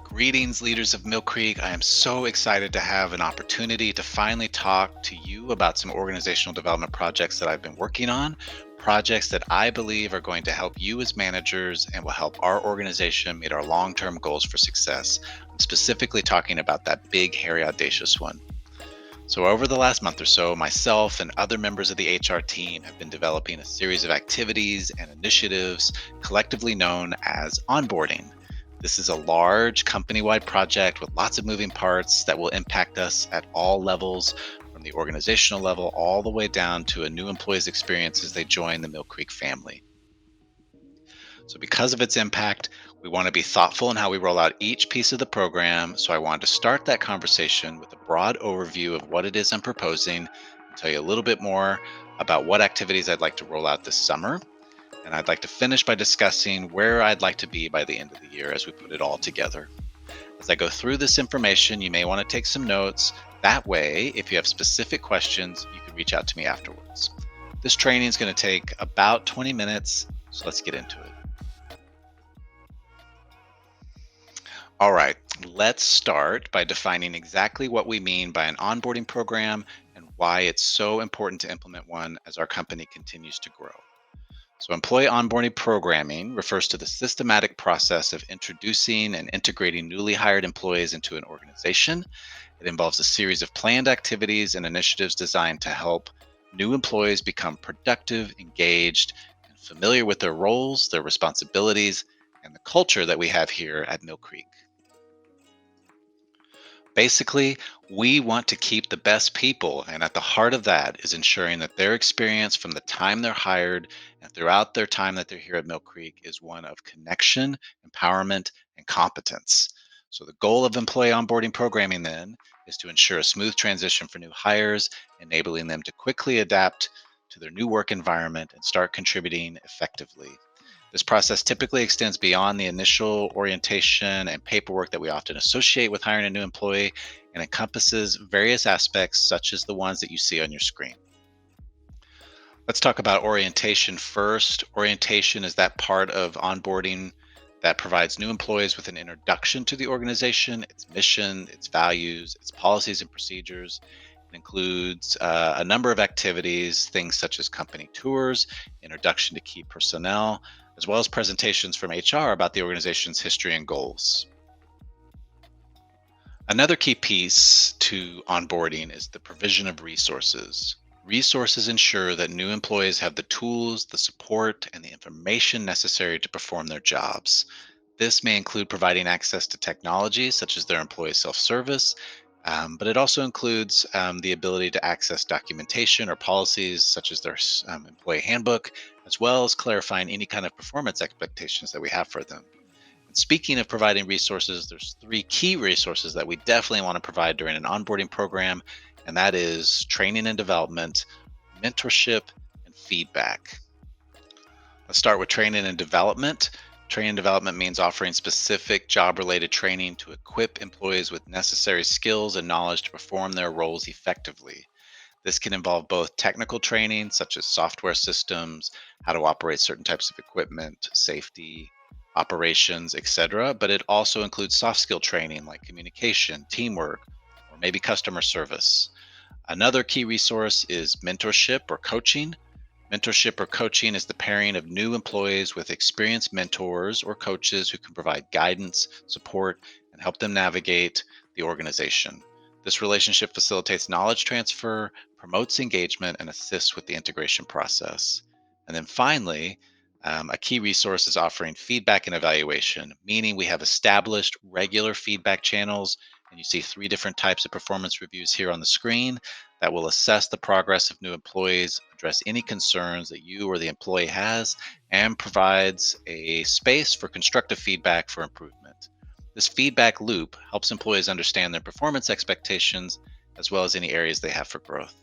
Greetings, leaders of Mill Creek. I am so excited to have an opportunity to finally talk to you about some organizational development projects that I've been working on, projects that I believe are going to help you as managers and will help our organization meet our long term goals for success. I'm specifically talking about that big, hairy, audacious one. So, over the last month or so, myself and other members of the HR team have been developing a series of activities and initiatives collectively known as onboarding. This is a large company wide project with lots of moving parts that will impact us at all levels, from the organizational level all the way down to a new employee's experience as they join the Mill Creek family. So, because of its impact, we want to be thoughtful in how we roll out each piece of the program. So, I wanted to start that conversation with a broad overview of what it is I'm proposing and tell you a little bit more about what activities I'd like to roll out this summer. And I'd like to finish by discussing where I'd like to be by the end of the year as we put it all together. As I go through this information, you may want to take some notes. That way, if you have specific questions, you can reach out to me afterwards. This training is going to take about 20 minutes, so let's get into it. All right, let's start by defining exactly what we mean by an onboarding program and why it's so important to implement one as our company continues to grow. So, employee onboarding programming refers to the systematic process of introducing and integrating newly hired employees into an organization. It involves a series of planned activities and initiatives designed to help new employees become productive, engaged, and familiar with their roles, their responsibilities, and the culture that we have here at Mill Creek. Basically, we want to keep the best people, and at the heart of that is ensuring that their experience from the time they're hired and throughout their time that they're here at Mill Creek is one of connection, empowerment, and competence. So, the goal of employee onboarding programming then is to ensure a smooth transition for new hires, enabling them to quickly adapt to their new work environment and start contributing effectively. This process typically extends beyond the initial orientation and paperwork that we often associate with hiring a new employee and encompasses various aspects such as the ones that you see on your screen. Let's talk about orientation first. Orientation is that part of onboarding that provides new employees with an introduction to the organization, its mission, its values, its policies and procedures. It includes a number of activities, things such as company tours, introduction to key personnel, as well as presentations from HR about the organization's history and goals. Another key piece to onboarding is the provision of resources. Resources ensure that new employees have the tools, the support, and the information necessary to perform their jobs. This may include providing access to technology such as their employee self service, but it also includes the ability to access documentation or policies such as their employee handbook, as well as clarifying any kind of performance expectations that we have for them. And speaking of providing resources, there's three key resources that we definitely want to provide during an onboarding program, and that is training and development, mentorship, and feedback. Let's start with training and development. Training and development means offering specific job related training to equip employees with necessary skills and knowledge to perform their roles effectively. This can involve both technical training, such as software systems, how to operate certain types of equipment, safety, operations, etc. But it also includes soft skill training like communication, teamwork, or maybe customer service. Another key resource is mentorship or coaching. Mentorship or coaching is the pairing of new employees with experienced mentors or coaches who can provide guidance, support, and help them navigate the organization. This relationship facilitates knowledge transfer, promotes engagement, and assists with the integration process. And then finally, a key resource is offering feedback and evaluation, meaning we have established regular feedback channels. And you see three different types of performance reviews here on the screen that will assess the progress of new employees, address any concerns that you or the employee has, and provides a space for constructive feedback for improvement. This feedback loop helps employees understand their performance expectations as well as any areas they have for growth.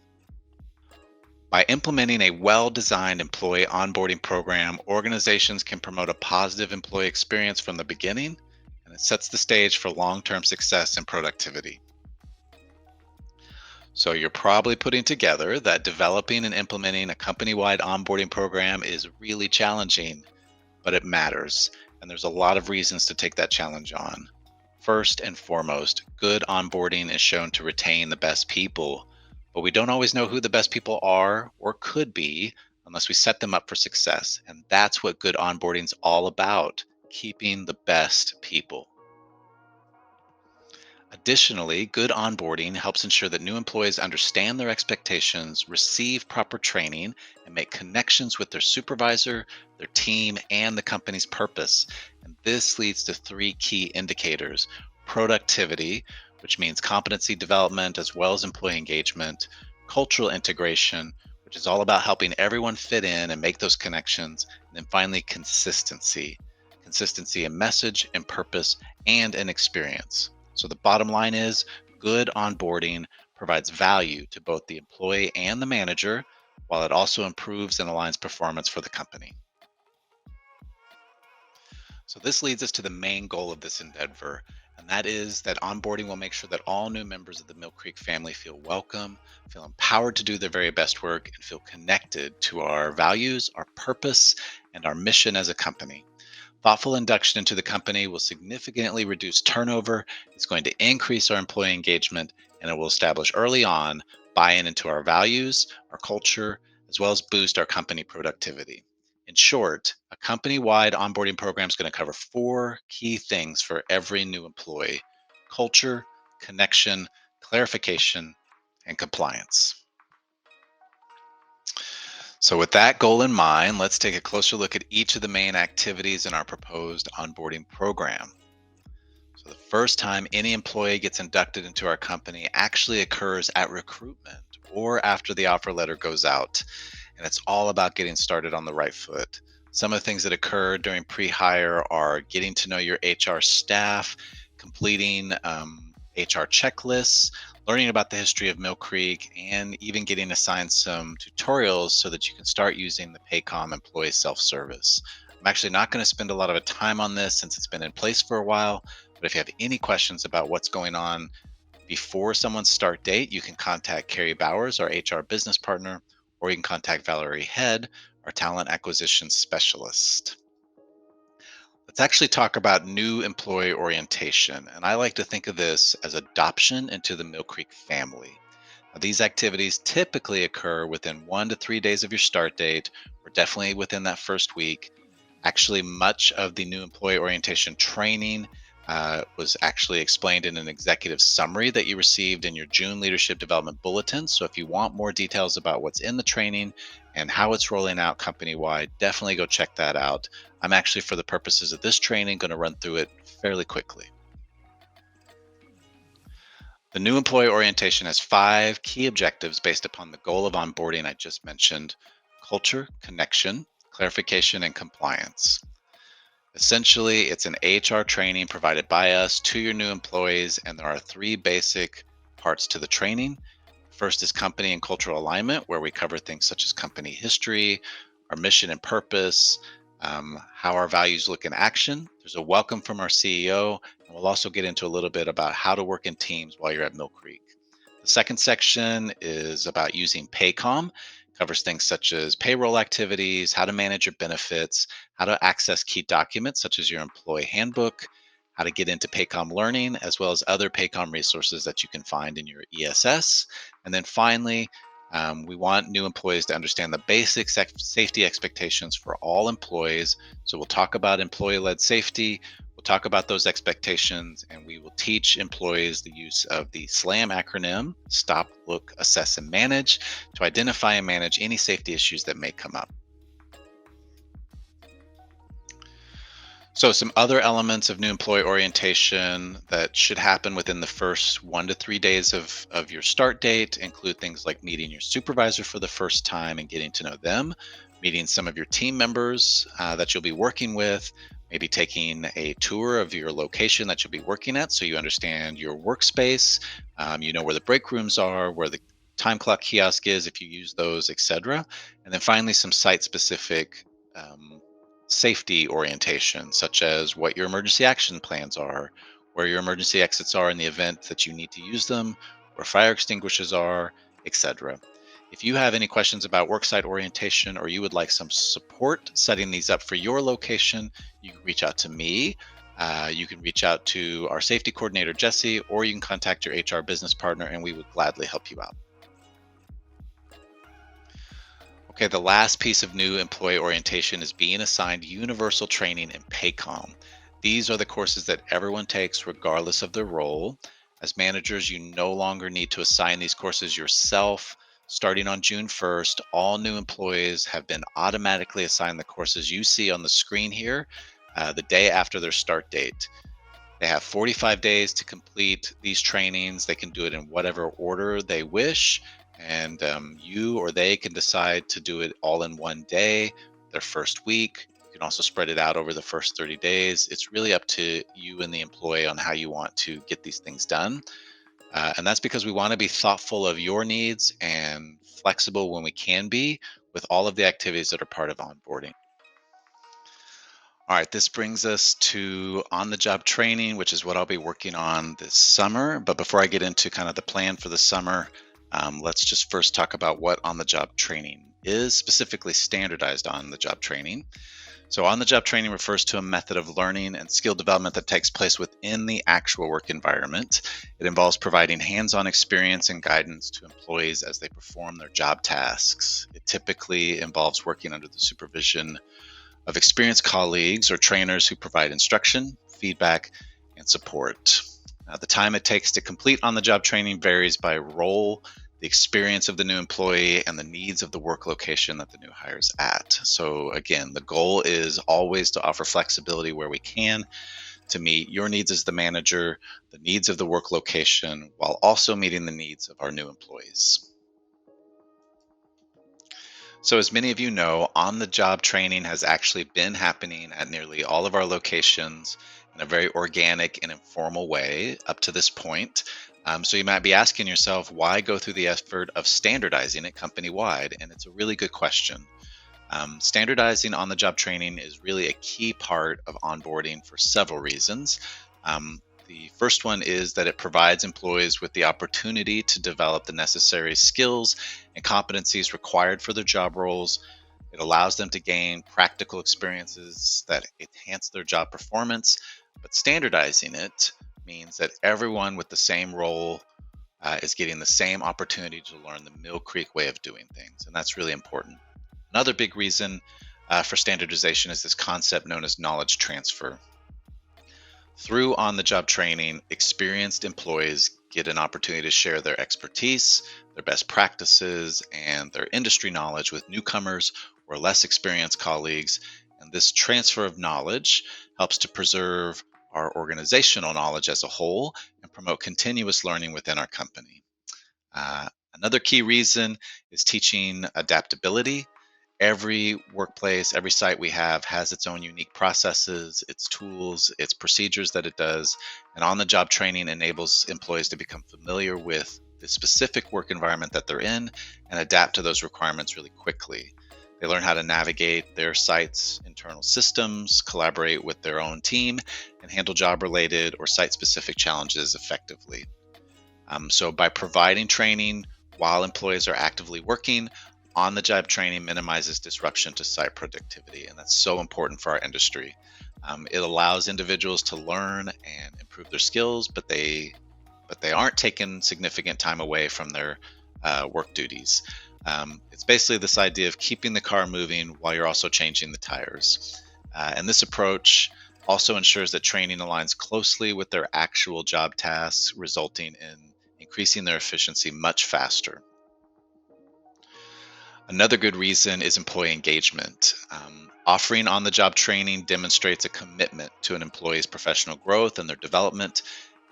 By implementing a well-designed employee onboarding program, organizations can promote a positive employee experience from the beginning, and it sets the stage for long-term success and productivity. So you're probably putting together that developing and implementing a company-wide onboarding program is really challenging, but it matters. And there's a lot of reasons to take that challenge on. First and foremost, good onboarding is shown to retain the best people, but we don't always know who the best people are or could be unless we set them up for success. And that's what good onboarding is all about, keeping the best people. Additionally, good onboarding helps ensure that new employees understand their expectations, receive proper training, and make connections with their supervisor, their team, and the company's purpose. And this leads to three key indicators: productivity, which means competency development as well as employee engagement; cultural integration, which is all about helping everyone fit in and make those connections; and then finally, consistency in message and purpose and in experience. So the bottom line is good onboarding provides value to both the employee and the manager, while it also improves and aligns performance for the company. So this leads us to the main goal of this endeavor, and that is that onboarding will make sure that all new members of the Mill Creek family feel welcome, feel empowered to do their very best work, and feel connected to our values, our purpose, and our mission as a company. Thoughtful induction into the company will significantly reduce turnover. It's going to increase our employee engagement, and it will establish early on buy-in into our values, our culture, as well as boost our company productivity. In short, a company-wide onboarding program is going to cover four key things for every new employee: culture, connection, clarification, and compliance. So, with that goal in mind, let's take a closer look at each of the main activities in our proposed onboarding program. So, the first time any employee gets inducted into our company actually occurs at recruitment or after the offer letter goes out. And it's all about getting started on the right foot. Some of the things that occur during pre hire are getting to know your HR staff, completing HR checklists, learning about the history of Mill Creek, and even getting assigned some tutorials so that you can start using the Paycom employee self-service. I'm actually not going to spend a lot of time on this since it's been in place for a while, but if you have any questions about what's going on before someone's start date, you can contact Carrie Bowers, our HR business partner, or you can contact Valerie Head, our talent acquisition specialist. Let's actually talk about new employee orientation. And I like to think of this as adoption into the Mill Creek family. Now, these activities typically occur within 1 to 3 days of your start date, or definitely within that first week. Actually, much of the new employee orientation training was actually explained in an executive summary that you received in your June Leadership Development Bulletin. So, if you want more details about what's in the training and how it's rolling out company wide, definitely go check that out. I'm actually, for the purposes of this training, going to run through it fairly quickly. The new employee orientation has 5 key objectives based upon the goal of onboarding I just mentioned: culture, connection, clarification, and compliance. Essentially, it's an HR training provided by us to your new employees, and there are 3 basic parts to the training. First is company and cultural alignment, where we cover things such as company history, our mission and purpose, how our values look in action. There's a welcome from our CEO, and we'll also get into a little bit about how to work in teams while you're at Mill Creek. The second section is about using Paycom, covers things such as payroll activities, how to manage your benefits, how to access key documents such as your employee handbook, how to get into Paycom learning, as well as other Paycom resources that you can find in your ESS. And then finally, we want new employees to understand the basic safety expectations for all employees. So we'll talk about employee-led safety. We'll talk about those expectations, and we will teach employees the use of the SLAM acronym: Stop, Look, Assess, and Manage, to identify and manage any safety issues that may come up. So some other elements of new employee orientation that should happen within the first 1 to 3 days of your start date include things like meeting your supervisor for the first time and getting to know them, meeting some of your team members that you'll be working with, maybe taking a tour of your location that you'll be working at so you understand your workspace, you know where the break rooms are, where the time clock kiosk is if you use those, etc. And then finally, some site specific safety orientation, such as what your emergency action plans are, where your emergency exits are in the event that you need to use them, where fire extinguishers are, etc. If you have any questions about worksite orientation or you would like some support setting these up for your location, you can reach out to me. You can reach out to our safety coordinator, Jesse, or you can contact your HR business partner and we would gladly help you out. Okay, the last piece of new employee orientation is being assigned universal training and PAYCOM. These are the courses that everyone takes regardless of their role. As managers, you no longer need to assign these courses yourself. Starting on June 1st, all new employees have been automatically assigned the courses you see on the screen here the day after their start date. They have 45 days to complete these trainings. They can do it in whatever order they wish. And you or they can decide to do it all in one day, their first week. You can also spread it out over the first 30 days. It's really up to you and the employee on how you want to get these things done. And that's because we want to be thoughtful of your needs and flexible when we can be with all of the activities that are part of onboarding. All right, this brings us to on the job training, which is what I'll be working on this summer. But before I get into kind of the plan for the summer, let's just first talk about what on the job training is, specifically standardized on the job training. So, on the job training refers to a method of learning and skill development that takes place within the actual work environment. It involves providing hands on experience and guidance to employees as they perform their job tasks. It typically involves working under the supervision of experienced colleagues or trainers who provide instruction, feedback, and support. Now, the time it takes to complete on the job training varies by role, the experience of the new employee, and the needs of the work location that the new hire is at. So, again, the goal is always to offer flexibility where we can to meet your needs as the manager, the needs of the work location, while also meeting the needs of our new employees. So, as many of you know, on the job training has actually been happening at nearly all of our locations in a very organic and informal way up to this point. So, you might be asking yourself, why go through the effort of standardizing it company wide? And it's a really good question. Standardizing on the job training is really a key part of onboarding for several reasons. The first one is that it provides employees with the opportunity to develop the necessary skills and competencies required for their job roles. It allows them to gain practical experiences that enhance their job performance, but standardizing it means that everyone with the same role is getting the same opportunity to learn the Mill Creek way of doing things, and that's really important. Another big reason for standardization is this concept known as knowledge transfer. Through on the job training, experienced employees get an opportunity to share their expertise, their best practices, and their industry knowledge with newcomers or less experienced colleagues. And this transfer of knowledge helps to preserve our organizational knowledge as a whole and promote continuous learning within our company. Another key reason is teaching adaptability. Every workplace, every site we have has its own unique processes, its tools, its procedures that it does. And on the job training enables employees to become familiar with the specific work environment that they're in and adapt to those requirements really quickly. They learn how to navigate their site's internal systems, collaborate with their own team, and handle job-related or site-specific challenges effectively. So by providing training while employees are actively working, on the job training minimizes disruption to site productivity, and that's so important for our industry. It allows individuals to learn and improve their skills, but they aren't taking significant time away from their work duties. It's basically this idea of keeping the car moving while you're also changing the tires. And this approach also ensures that training aligns closely with their actual job tasks, resulting in increasing their efficiency much faster. Another good reason is employee engagement. Offering on the job training demonstrates a commitment to an employee's professional growth and their development.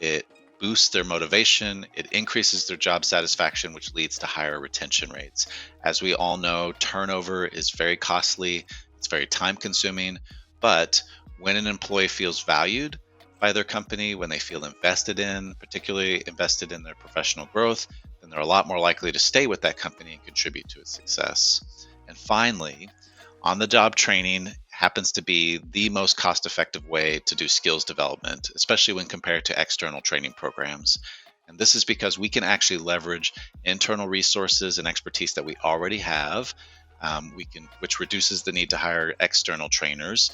It boosts their motivation, it increases their job satisfaction, which leads to higher retention rates. As we all know, turnover is very costly, it's very time consuming, but when an employee feels valued by their company, when they feel invested in, particularly invested in their professional growth, then they're a lot more likely to stay with that company and contribute to its success. And finally, on the job training happens to be the most cost effective way to do skills development, especially when compared to external training programs. And this is because we can actually leverage internal resources and expertise that we already have. Which reduces the need to hire external trainers.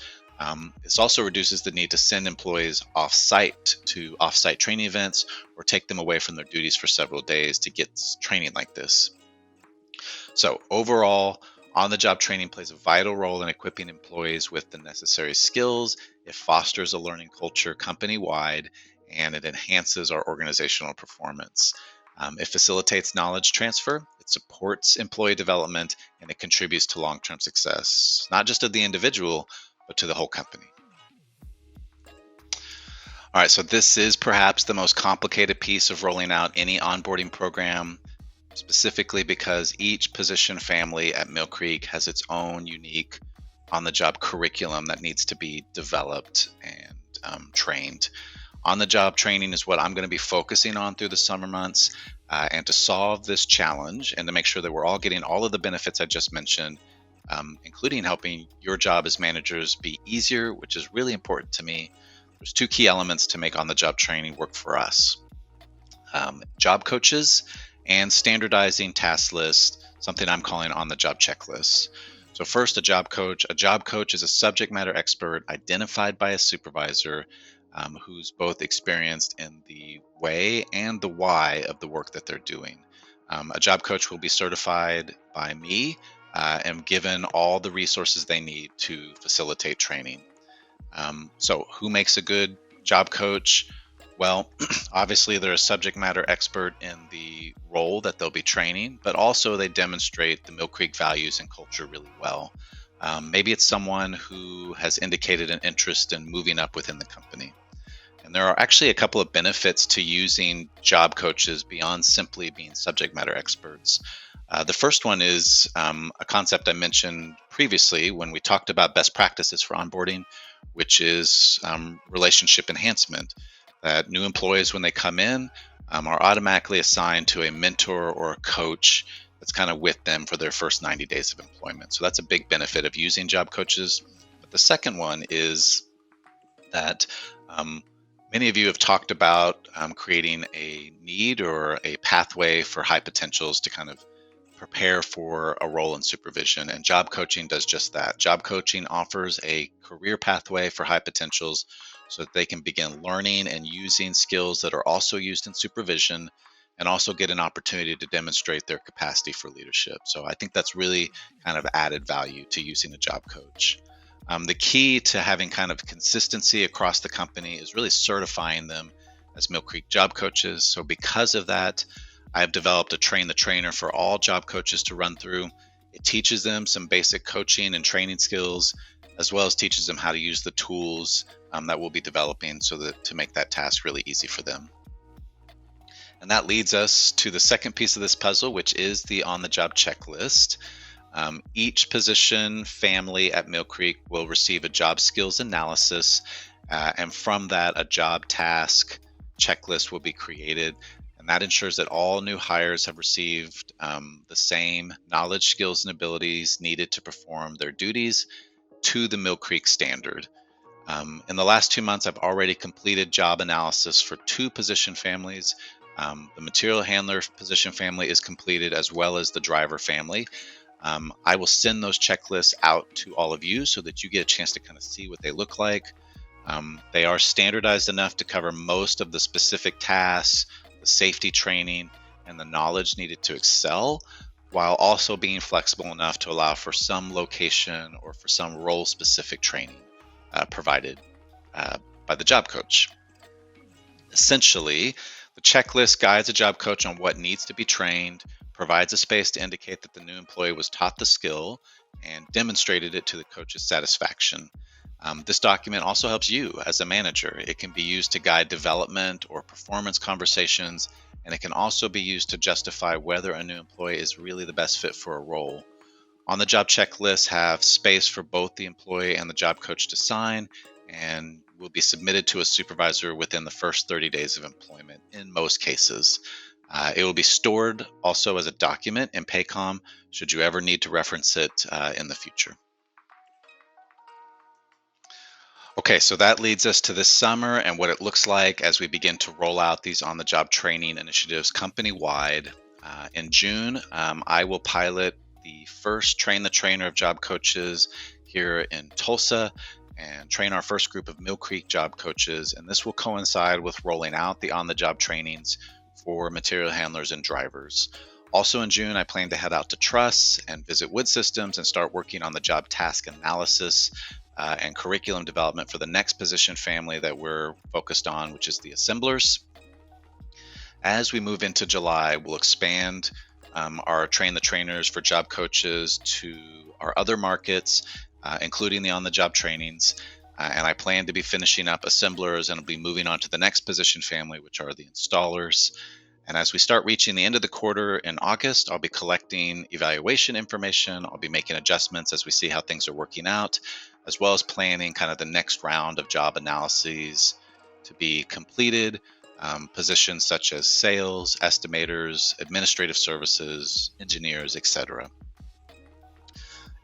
This also reduces the need to send employees off-site to off-site training events or take them away from their duties for several days to get training like this. So overall, on-the-job training plays a vital role in equipping employees with the necessary skills. It fosters a learning culture company-wide, and it enhances our organizational performance. It facilitates knowledge transfer, it supports employee development, and it contributes to long-term success, not just of the individual, but to the whole company. All right, so this is perhaps the most complicated piece of rolling out any onboarding program, specifically because each position family at Mill Creek has its own unique on-the-job curriculum that needs to be developed and trained. On-the-job training is what I'm going to be focusing on through the summer months. And to solve this challenge and to make sure that we're all getting all of the benefits I just mentioned, including helping your job as managers be easier, which is really important to me, there's two key elements to make on-the-job training work for us. Job coaches and standardizing task lists, something I'm calling on-the-job checklists. So first, a job coach. A job coach is a subject matter expert identified by a supervisor who's both experienced in the way and the why of the work that they're doing. A job coach will be certified by me and given all the resources they need to facilitate training. So who makes a good job coach? Well, obviously they're a subject matter expert in the role that they'll be training, but also they demonstrate the Mill Creek values and culture really well. Maybe it's someone who has indicated an interest in moving up within the company. And there are actually a couple of benefits to using job coaches beyond simply being subject matter experts. The first one is a concept I mentioned previously when we talked about best practices for onboarding, which is relationship enhancement. That new employees, when they come in, are automatically assigned to a mentor or a coach that's kind of with them for their first 90 days of employment. So that's a big benefit of using job coaches. But the second one is that many of you have talked about creating a need or a pathway for high potentials to kind of prepare for a role in supervision, and job coaching does just that. Job coaching offers a career pathway for high potentials so that they can begin learning and using skills that are also used in supervision and also get an opportunity to demonstrate their capacity for leadership. So I think that's really kind of added value to using a job coach. The key to having kind of consistency across the company is really certifying them as Mill Creek job coaches. So because of that, I've developed a train the trainer for all job coaches to run through. It teaches them some basic coaching and training skills, as well as teaches them how to use the tools that we'll be developing so that to make that task really easy for them. And that leads us to the second piece of this puzzle, which is the on-the-job checklist. Each position family at Mill Creek will receive a job skills analysis, and from that, a job task checklist will be created. And that ensures that all new hires have received the same knowledge, skills, and abilities needed to perform their duties to the Mill Creek standard. In the last 2 months, I've already completed job analysis for 2 position families. The material handler position family is completed, as well as the driver family. I will send those checklists out to all of you so that you get a chance to kind of see what they look like. They are standardized enough to cover most of the specific tasks, the safety training, and the knowledge needed to excel, while also being flexible enough to allow for some location or for some role-specific training provided by the job coach. Essentially, the checklist guides a job coach on what needs to be trained, provides a space to indicate that the new employee was taught the skill, and demonstrated it to the coach's satisfaction. This document also helps you as a manager. It can be used to guide development or performance conversations, and it can also be used to justify whether a new employee is really the best fit for a role. On-the-job checklists have space for both the employee and the job coach to sign, and will be submitted to a supervisor within the first 30 days of employment in most cases. It will be stored also as a document in Paycom should you ever need to reference it in the future. Okay, so that leads us to this summer and what it looks like as we begin to roll out these on the job training initiatives company wide. In June, I will pilot the first Train the Trainer of job coaches here in Tulsa and train our first group of Mill Creek job coaches. And this will coincide with rolling out the on the job trainings for material handlers and drivers. Also in June, I plan to head out to Truss and visit Wood Systems and start working on the job task analysis and curriculum development for the next position family that we're focused on, which is the assemblers. As we move into July, we'll expand our Train the Trainers for job coaches to our other markets, including the on the job trainings. And I plan to be finishing up assemblers and I'll be moving on to the next position family, which are the installers. And as we start reaching the end of the quarter in August, I'll be collecting evaluation information. I'll be making adjustments as we see how things are working out, as well as planning kind of the next round of job analyses to be completed. Positions such as sales, estimators, administrative services, engineers, etc.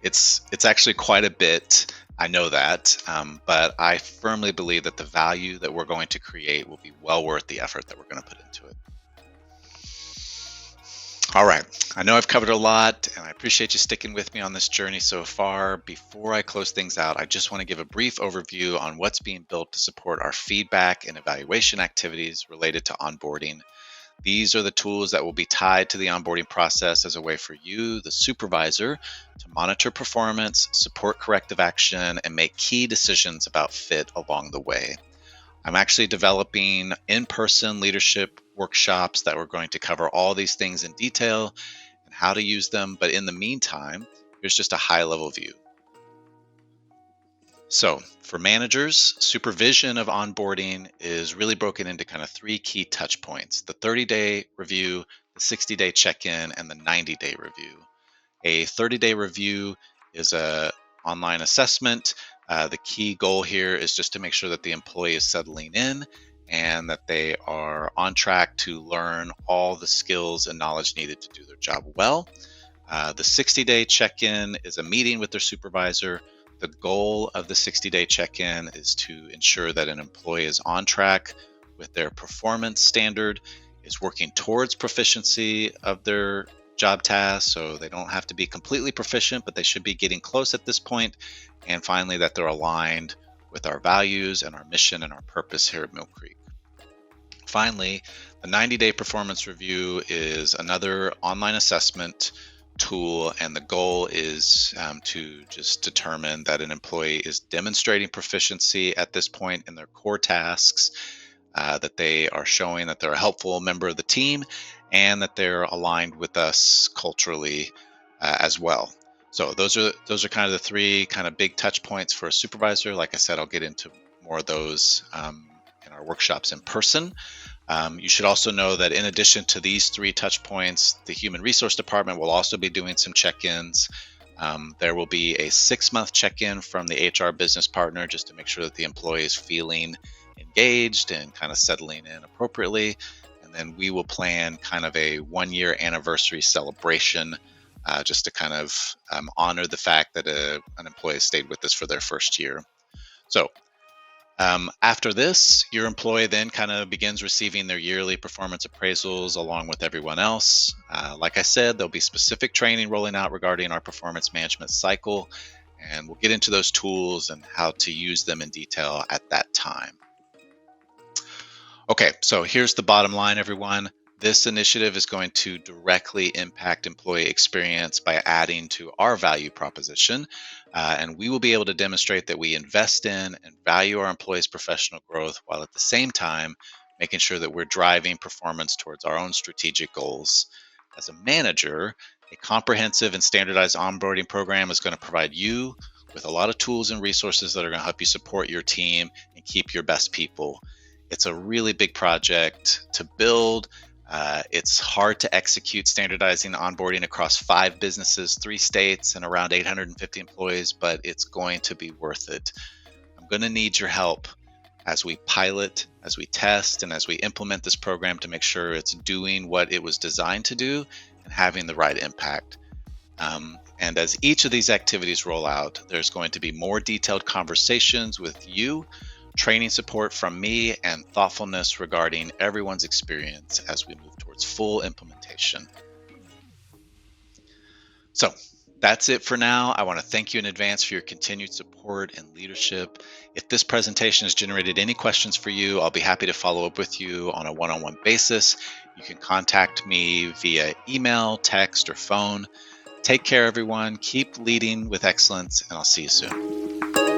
It's actually quite a bit. I know that, but I firmly believe that the value that we're going to create will be well worth the effort that we're going to put into it. All right, I know I've covered a lot and I appreciate you sticking with me on this journey so far. Before I close things out, I just want to give a brief overview on what's being built to support our feedback and evaluation activities related to onboarding. These are the tools that will be tied to the onboarding process as a way for you, the supervisor, to monitor performance, support corrective action, and make key decisions about fit along the way. I'm actually developing in-person leadership workshops that we're going to cover all these things in detail and how to use them. But in the meantime, here's just a high-level view. So for managers, supervision of onboarding is really broken into kind of three key touch points: the 30-day review, the 60-day check-in, and the 90-day review. A 30-day review is a online assessment. The key goal here is just to make sure that the employee is settling in and that they are on track to learn all the skills and knowledge needed to do their job well. The 60-day check-in is a meeting with their supervisor. The goal of the 60-day check-in is to ensure that an employee is on track with their performance standard, is working towards proficiency of their job tasks, so they don't have to be completely proficient, but they should be getting close at this point. And finally, that they're aligned with our values and our mission and our purpose here at Mill Creek. Finally, the 90-day performance review is another online assessment tool, and the goal is to just determine that an employee is demonstrating proficiency at this point in their core tasks, that they are showing that they're a helpful member of the team, and that they're aligned with us culturally as well. So those are kind of the three kind of big touch points for a supervisor. Like I said, I'll get into more of those in our workshops in person. You should also know that in addition to these three touch points, the Human Resource Department will also be doing some check-ins. There will be a 6-month check-in from the HR business partner just to make sure that the employee is feeling engaged and kind of settling in appropriately. And then we will plan kind of a 1-year anniversary celebration just to kind of honor the fact that an employee stayed with us for their first year. So after this, your employee then kind of begins receiving their yearly performance appraisals along with everyone else. Like I said, there'll be specific training rolling out regarding our performance management cycle, and we'll get into those tools and how to use them in detail at that time. Okay, so here's the bottom line, everyone. This initiative is going to directly impact employee experience by adding to our value proposition, and we will be able to demonstrate that we invest in and value our employees' professional growth while at the same time making sure that we're driving performance towards our own strategic goals. As a manager, a comprehensive and standardized onboarding program is going to provide you with a lot of tools and resources that are going to help you support your team and keep your best people. It's a really big project to build. It's hard to execute standardizing onboarding across 5 businesses, 3 states, and around 850 employees, but it's going to be worth it. I'm going to need your help as we pilot, as we test, and as we implement this program to make sure it's doing what it was designed to do and having the right impact. And as each of these activities roll out, there's going to be more detailed conversations with you, training support from me, and thoughtfulness regarding everyone's experience as we move towards full implementation. So that's it for now. I want to thank you in advance for your continued support and leadership. If this presentation has generated any questions for you, I'll be happy to follow up with you on a one-on-one basis. You can contact me via email, text, or phone. Take care, everyone. Keep leading with excellence, and I'll see you soon.